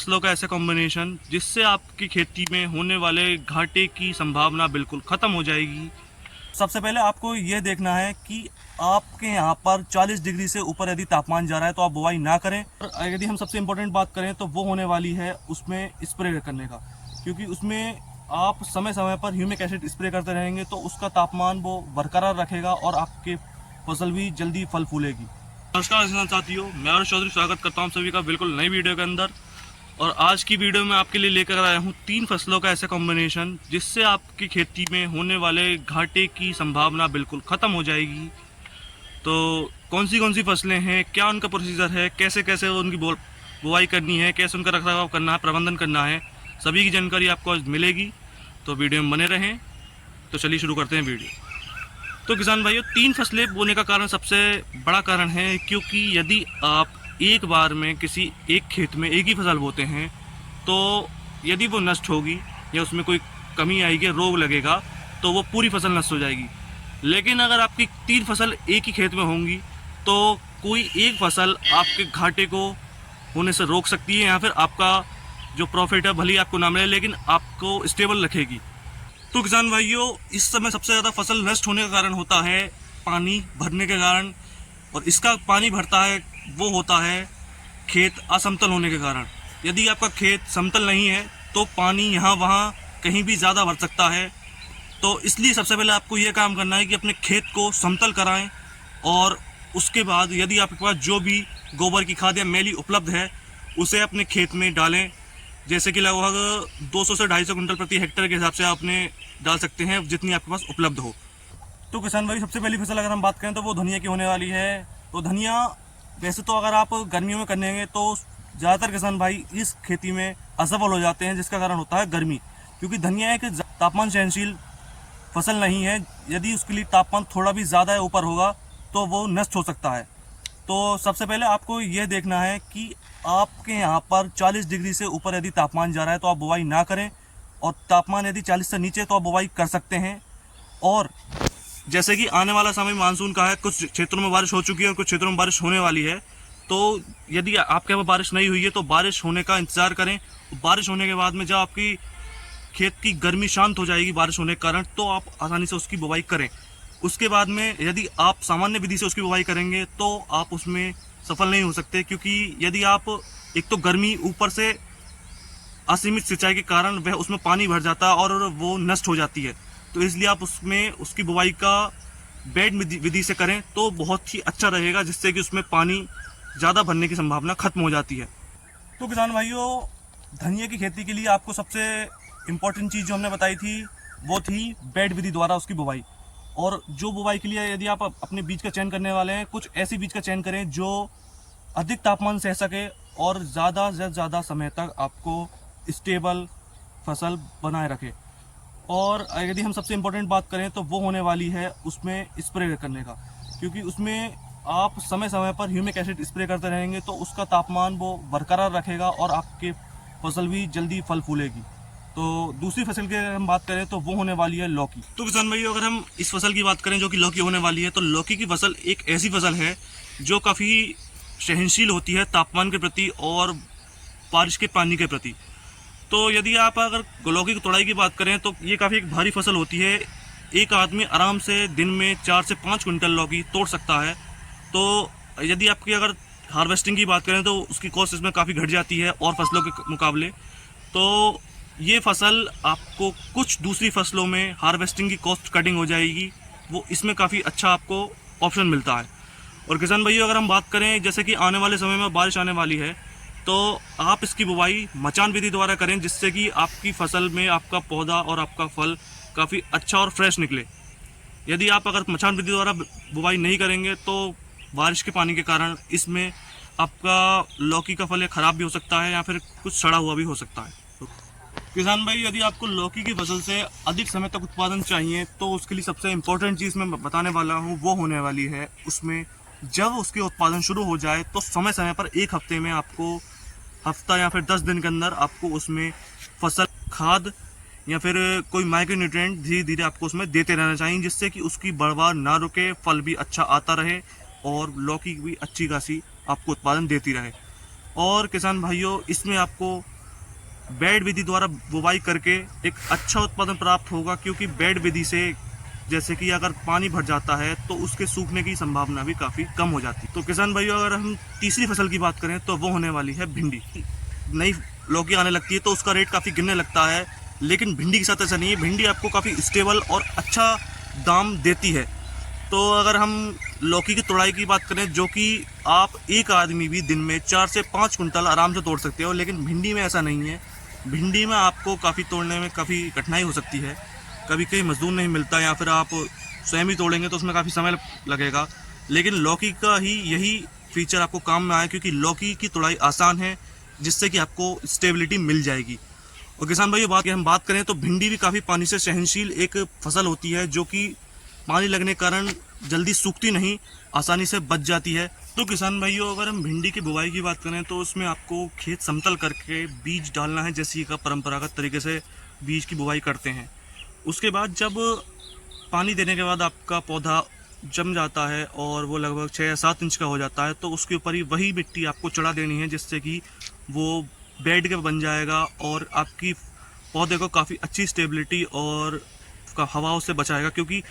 फसलों का ऐसा कॉम्बिनेशन जिससे आपकी खेती में होने वाले घाटे की संभावना बिल्कुल ख़त्म हो जाएगी। सबसे पहले आपको ये देखना है कि आपके यहाँ पर 40 डिग्री से ऊपर यदि तापमान जा रहा है तो आप बुवाई ना करें। और यदि हम सबसे इम्पोर्टेंट बात करें तो वो होने वाली है उसमें स्प्रे करने का, क्योंकि उसमें आप समय समय पर ह्यूमिक एसिड स्प्रे करते रहेंगे तो उसका तापमान वो बरकरार रखेगा और आपके फसल भी जल्दी फल फूलेगी। नमस्कार किसान साथियों, मैं और चौधरी स्वागत करता हूँ सभी का बिल्कुल नई वीडियो के अंदर। और आज की वीडियो में आपके लिए लेकर आया हूँ 3 फसलों का ऐसा कॉम्बिनेशन जिससे आपकी खेती में होने वाले घाटे की संभावना बिल्कुल ख़त्म हो जाएगी। तो कौन सी फसलें हैं, क्या उनका प्रोसीजर है, कैसे कैसे उनकी बुवाई करनी है, कैसे उनका रखरखाव करना है, प्रबंधन करना है, सभी की जानकारी आपको आज मिलेगी। तो वीडियो में बने रहें। तो चलिए शुरू करते हैं वीडियो। तो किसान भाइयों, 3 फसलें बोने का कारण सबसे बड़ा कारण है क्योंकि यदि आप एक बार में किसी एक खेत में एक ही फसल बोते हैं तो यदि वो नष्ट होगी या उसमें कोई कमी आएगी, रोग लगेगा, तो वो पूरी फसल नष्ट हो जाएगी। लेकिन अगर आपकी 3 फसल एक ही खेत में होंगी तो कोई एक फसल आपके घाटे को होने से रोक सकती है या फिर आपका जो प्रॉफिट है भले ही आपको ना मिले लेकिन आपको स्टेबल रखेगी। तो किसान भाइयों, इस समय सबसे ज़्यादा फसल नष्ट होने का कारण होता है पानी भरने के कारण, और इसका पानी भरता है वो होता है खेत असमतल होने के कारण। यदि आपका खेत समतल नहीं है तो पानी यहाँ वहाँ कहीं भी ज़्यादा भर सकता है। तो इसलिए सबसे पहले आपको ये काम करना है कि अपने खेत को समतल कराएं, और उसके बाद यदि आपके पास जो भी गोबर की खाद या मैली उपलब्ध है उसे अपने खेत में डालें। जैसे कि लगभग 200 से 250 कुंटल प्रति हेक्टेयर के हिसाब से आपने डाल सकते हैं, जितनी आपके पास उपलब्ध हो। तो किसान भाई, सबसे पहली फसल अगर हम बात करें तो वो धनिया की होने वाली है। तो धनिया वैसे तो अगर आप गर्मियों में करेंगे तो ज़्यादातर किसान भाई इस खेती में असफल हो जाते हैं, जिसका कारण होता है गर्मी, क्योंकि धनिया एक तापमान सहनशील फसल नहीं है। यदि उसके लिए तापमान थोड़ा भी ज़्यादा ऊपर होगा तो वो नष्ट हो सकता है। तो सबसे पहले आपको ये देखना है कि आपके यहाँ पर 40 डिग्री से ऊपर यदि तापमान जा रहा है तो आप बुवाई ना करें, और तापमान यदि 40 से नीचे तो आप बुवाई कर सकते हैं। और जैसे कि आने वाला समय मानसून का है, कुछ क्षेत्रों में बारिश हो चुकी है और कुछ क्षेत्रों में बारिश होने वाली है। तो यदि आपके यहाँ बारिश नहीं हुई है तो बारिश होने का इंतज़ार करें। बारिश होने के बाद में जब आपकी खेत की गर्मी शांत हो जाएगी बारिश होने के कारण, तो आप आसानी से उसकी बुवाई करें। उसके बाद में यदि आप सामान्य विधि से उसकी बुवाई करेंगे तो आप उसमें सफल नहीं हो सकते, क्योंकि यदि आप एक तो गर्मी ऊपर से असीमित सिंचाई के कारण वह उसमें पानी भर जाता है और वो नष्ट हो जाती है। तो इसलिए आप उसमें उसकी बुवाई का बेड विधि से करें तो बहुत ही अच्छा रहेगा, जिससे कि उसमें पानी ज़्यादा भरने की संभावना खत्म हो जाती है। तो किसान भाइयों, धनिया की खेती के लिए आपको सबसे इम्पोर्टेंट चीज़ जो हमने बताई थी वो थी बेड विधि द्वारा उसकी बुवाई। और जो बुवाई के लिए यदि आप अपने बीज का चयन करने वाले हैं, कुछ ऐसी बीज का चयन करें जो अधिक तापमान सह सके और ज़्यादा से ज़्यादा समय तक आपको स्टेबल फसल बनाए रखे। और यदि हम सबसे इम्पोर्टेंट बात करें तो वो होने वाली है उसमें स्प्रे करने का, क्योंकि उसमें आप समय समय पर ह्यूमिक एसिड स्प्रे करते रहेंगे तो उसका तापमान वो बरकरार रखेगा और आपके फसल भी जल्दी फल फूलेगी। तो दूसरी फसल की अगर हम बात करें तो वो होने वाली है लौकी। तो किसान भाइयों, अगर हम इस फसल की बात करें जो कि लौकी होने वाली है, तो लौकी की फसल एक ऐसी फसल है जो काफ़ी सहनशील होती है तापमान के प्रति और बारिश के पानी के प्रति। तो यदि आप अगर लौकी की तोड़ाई की बात करें तो ये काफ़ी एक भारी फसल होती है। एक आदमी आराम से दिन में 4 से 5 कुंटल लौकी तोड़ सकता है। तो यदि आपकी अगर हार्वेस्टिंग की बात करें तो उसकी कॉस्ट इसमें काफ़ी घट जाती है और फसलों के मुकाबले। तो ये फसल आपको कुछ दूसरी फसलों में हार्वेस्टिंग की कॉस्ट कटिंग हो जाएगी, वो इसमें काफ़ी अच्छा आपको ऑप्शन मिलता है। और किसान भाइयों, अगर हम बात करें जैसे कि आने वाले समय में बारिश आने वाली है तो आप इसकी बुवाई मचान विधि द्वारा करें, जिससे कि आपकी फसल में आपका पौधा और आपका फल काफ़ी अच्छा और फ्रेश निकले। यदि आप अगर मचान विधि द्वारा बुवाई नहीं करेंगे तो बारिश के पानी के कारण इसमें आपका लौकी का फल ख़राब भी हो सकता है या फिर कुछ सड़ा हुआ भी हो सकता है। किसान भाई, यदि आपको लौकी की फसल से अधिक समय तक उत्पादन चाहिए तो उसके लिए सबसे इम्पोर्टेंट चीज़ मैं बताने वाला हूँ वो होने वाली है उसमें जब उसके उत्पादन शुरू हो जाए तो समय समय पर एक हफ्ते में आपको हफ्ता या फिर 10 दिन के अंदर आपको उसमें फसल खाद या फिर कोई माइक्रो न्यूट्रिएंट धीरे धीरे आपको उसमें देते रहना चाहिए, जिससे कि उसकी बढ़वार ना रुके, फल भी अच्छा आता रहे और लौकी भी अच्छी खासी आपको उत्पादन देती रहे। और किसान भाइयों, इसमें आपको बेड विधि द्वारा बुवाई करके एक अच्छा उत्पादन प्राप्त होगा, क्योंकि बेड विधि से जैसे कि अगर पानी भर जाता है तो उसके सूखने की संभावना भी काफ़ी कम हो जाती है। तो किसान भाइयों, अगर हम तीसरी फसल की बात करें तो वो होने वाली है भिंडी। नई लौकी आने लगती है तो उसका रेट काफ़ी गिरने लगता है, लेकिन भिंडी के साथ ऐसा नहीं है। भिंडी आपको काफ़ी स्टेबल और अच्छा दाम देती है। तो अगर हम लौकी की तोड़ाई की बात करें, जो कि आप एक आदमी भी दिन में 4 से 5 कुंटल आराम से तोड़ सकते हो, लेकिन भिंडी में ऐसा नहीं है। भिंडी में आपको काफ़ी तोड़ने में काफ़ी कठिनाई हो सकती है, कभी कहीं मजदूर नहीं मिलता, या फिर आप स्वयं ही तोड़ेंगे तो उसमें काफ़ी समय लगेगा। लेकिन लौकी का ही यही फीचर आपको काम में आए, क्योंकि लौकी की तोड़ाई आसान है, जिससे कि आपको स्टेबिलिटी मिल जाएगी। और किसान भाई हम बात करें तो भिंडी भी काफ़ी पानी से सहनशील एक फसल होती है, जो कि पानी लगने के कारण जल्दी सूखती नहीं, आसानी से बच जाती है। तो किसान भाइयों, अगर हम भिंडी की बुवाई की बात करें तो उसमें आपको खेत समतल करके बीज डालना है, जैसे का परंपरागत तरीके से बीज की बुवाई करते हैं। उसके बाद जब पानी देने के बाद आपका पौधा जम जाता है और वो लगभग 6 या 7 इंच का हो जाता है, तो उसके ऊपर ही वही मिट्टी आपको चढ़ा देनी है, जिससे कि वो बेड के बन जाएगा और आपकी पौधे को काफ़ी अच्छी स्टेबिलिटी और हवाओं से बचाएगा। क्योंकि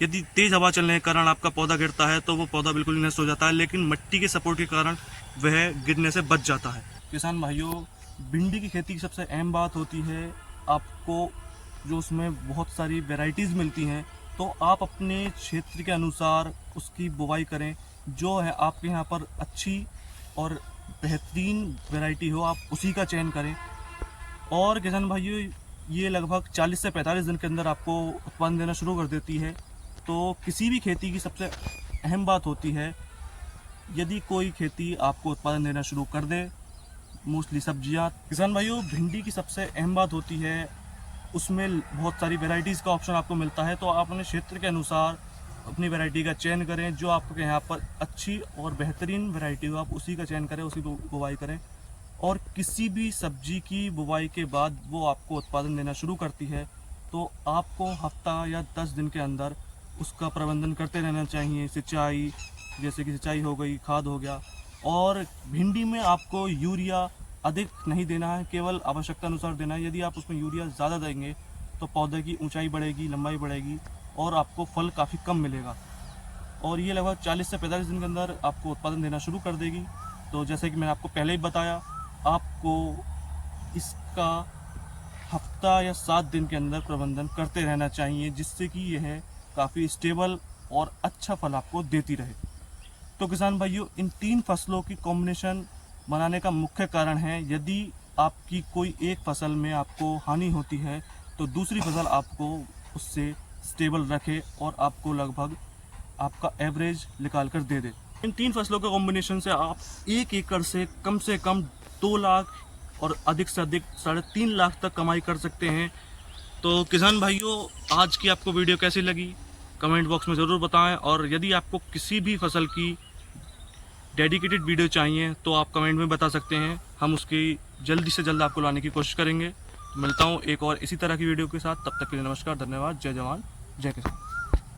यदि तेज़ हवा चलने के कारण आपका पौधा गिरता है तो वो पौधा बिल्कुल नष्ट हो जाता है, लेकिन मिट्टी के सपोर्ट के कारण वह गिरने से बच जाता है। किसान भाइयों, भिंडी की खेती की सबसे अहम बात होती है आपको जो उसमें बहुत सारी वैरायटीज़ मिलती हैं, तो आप अपने क्षेत्र के अनुसार उसकी बुवाई करें, जो है आपके यहाँ पर अच्छी और बेहतरीन वैरायटी हो, आप उसी का चयन करें। और किसान भाइयों, ये लगभग 40 से 45 दिन के अंदर आपको उत्पादन देना शुरू कर देती है। तो किसी भी खेती की सबसे अहम बात होती है, यदि कोई खेती आपको उत्पादन देना शुरू कर दे, मोस्टली सब्जियां। किसान भाइयों, भिंडी की सबसे अहम बात होती है उसमें बहुत सारी वैरायटीज़ का ऑप्शन आपको मिलता है, तो आप अपने क्षेत्र के अनुसार अपनी वैरायटी का चयन करें, जो आपके यहाँ पर अच्छी और बेहतरीन वैरायटी हो आप उसी का चयन करें, उसी बुवाई करें। और किसी भी सब्जी की बुवाई के बाद वो आपको उत्पादन देना शुरू करती है, तो आपको हफ्ता या 10 दिन के अंदर उसका प्रबंधन करते रहना चाहिए। सिंचाई, जैसे कि सिंचाई हो गई, खाद हो गया। और भिंडी में आपको यूरिया अधिक नहीं देना है, केवल आवश्यकता अनुसार देना है। यदि आप उसमें यूरिया ज़्यादा देंगे तो पौधे की ऊंचाई बढ़ेगी, लंबाई बढ़ेगी और आपको फल काफ़ी कम मिलेगा। और ये लगभग 40 से 45 दिन के अंदर आपको उत्पादन देना शुरू कर देगी। तो जैसे कि मैंने आपको पहले ही बताया, आपको इसका हफ्ता या 7 दिन के अंदर प्रबंधन करते रहना चाहिए, जिससे कि यह काफ़ी स्टेबल और अच्छा फल आपको देती रहे। तो किसान भाइयों, इन 3 फसलों की कॉम्बिनेशन बनाने का मुख्य कारण है, यदि आपकी कोई एक फसल में आपको हानि होती है तो दूसरी फसल आपको उससे स्टेबल रखे और आपको लगभग आपका एवरेज निकाल कर दे दे। इन 3 फसलों के कॉम्बिनेशन से आप 1 एकड़ से कम 2 लाख और अधिक से अधिक 3.5 लाख तक कमाई कर सकते हैं। तो किसान भाइयों, आज की आपको वीडियो कैसी लगी कमेंट बॉक्स में ज़रूर बताएं, और यदि आपको किसी भी फसल की डेडिकेटेड वीडियो चाहिए तो आप कमेंट में बता सकते हैं, हम उसकी जल्दी से जल्द आपको लाने की कोशिश करेंगे। मिलता हूँ एक और इसी तरह की वीडियो के साथ, तब तक के लिए नमस्कार, धन्यवाद, जय जवान जय किसान।